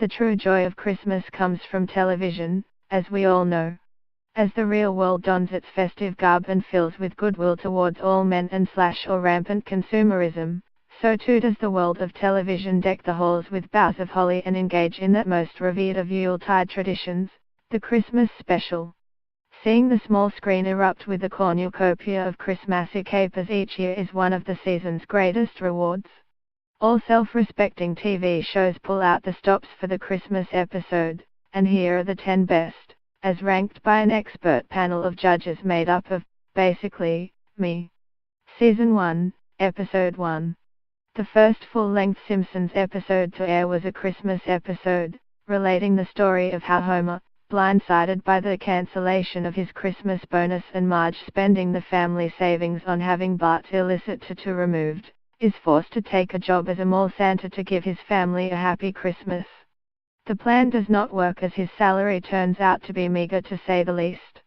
The true joy of Christmas comes from television, as we all know. As the real world dons its festive garb and fills with goodwill towards all men and or rampant consumerism, so too does the world of television deck the halls with boughs of holly and engage in that most revered of Yuletide traditions, the Christmas special. Seeing the small screen erupt with a cornucopia of Christmassy capers each year is one of the season's greatest rewards. All self-respecting TV shows pull out the stops for the Christmas episode, and here are the 10 best, as ranked by an expert panel of judges made up of, basically, me. Season 1, Episode 1. The first full-length Simpsons episode to air was a Christmas episode, relating the story of how Homer, blindsided by the cancellation of his Christmas bonus and Marge spending the family savings on having Bart's illicit tattoo removed, is forced to take a job as a mall Santa to give his family a happy Christmas. The plan does not work as his salary turns out to be meager to say the least.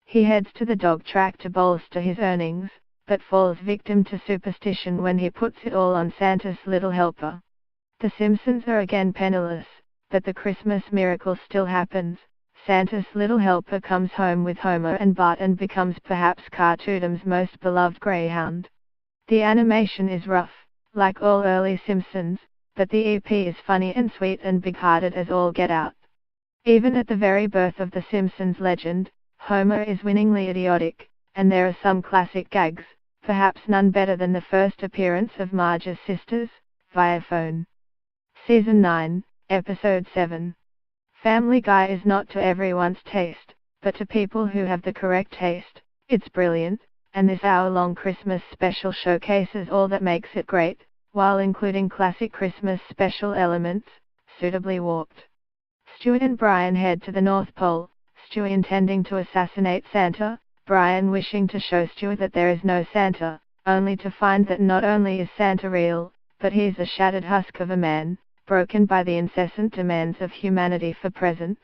He heads to the dog track to bolster his earnings, but falls victim to superstition when he puts it all on Santa's little helper. The Simpsons are again penniless, but the Christmas miracle still happens. Santa's little helper comes home with Homer and Bart and becomes perhaps Cartoon's most beloved greyhound. The animation is rough, like all early Simpsons, but the EP is funny and sweet and big-hearted as all get out. Even at the very birth of the Simpsons legend, Homer is winningly idiotic, and there are some classic gags, perhaps none better than the first appearance of Marge's sisters, via phone. Season 9, Episode 7. Family Guy is not to everyone's taste, but to people who have the correct taste, it's brilliant, and this hour-long Christmas special showcases all that makes it great, while including classic Christmas special elements, suitably warped. Stewie and Brian head to the North Pole, Stewie intending to assassinate Santa, Brian wishing to show Stewie that there is no Santa, only to find that not only is Santa real, but he's a shattered husk of a man, broken by the incessant demands of humanity for presents.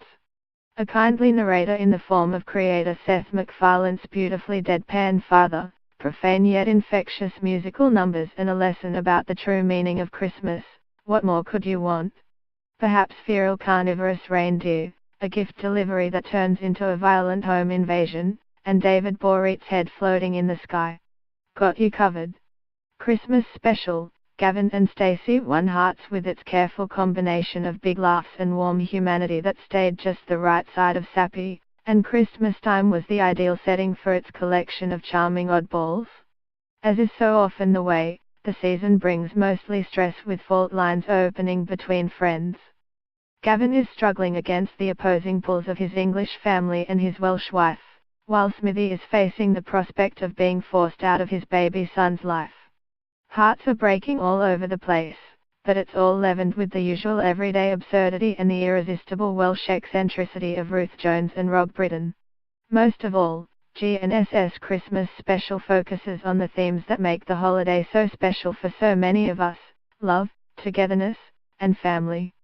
A kindly narrator in the form of creator Seth MacFarlane's beautifully deadpan father, profane yet infectious musical numbers and a lesson about the true meaning of Christmas. What more could you want? Perhaps feral carnivorous reindeer, a gift delivery that turns into a violent home invasion, and David Boreet's head floating in the sky. Got you covered. Christmas special, Gavin and Stacey won hearts with its careful combination of big laughs and warm humanity that stayed just the right side of sappy, and Christmas time was the ideal setting for its collection of charming oddballs. As is so often the way, the season brings mostly stress with fault lines opening between friends. Gavin is struggling against the opposing pulls of his English family and his Welsh wife, while Smithy is facing the prospect of being forced out of his baby son's life. Hearts are breaking all over the place, but it's all leavened with the usual everyday absurdity and the irresistible Welsh eccentricity of Ruth Jones and Rob Brydon. Most of all, GNSS Christmas special focuses on the themes that make the holiday so special for so many of us: love, togetherness, and family.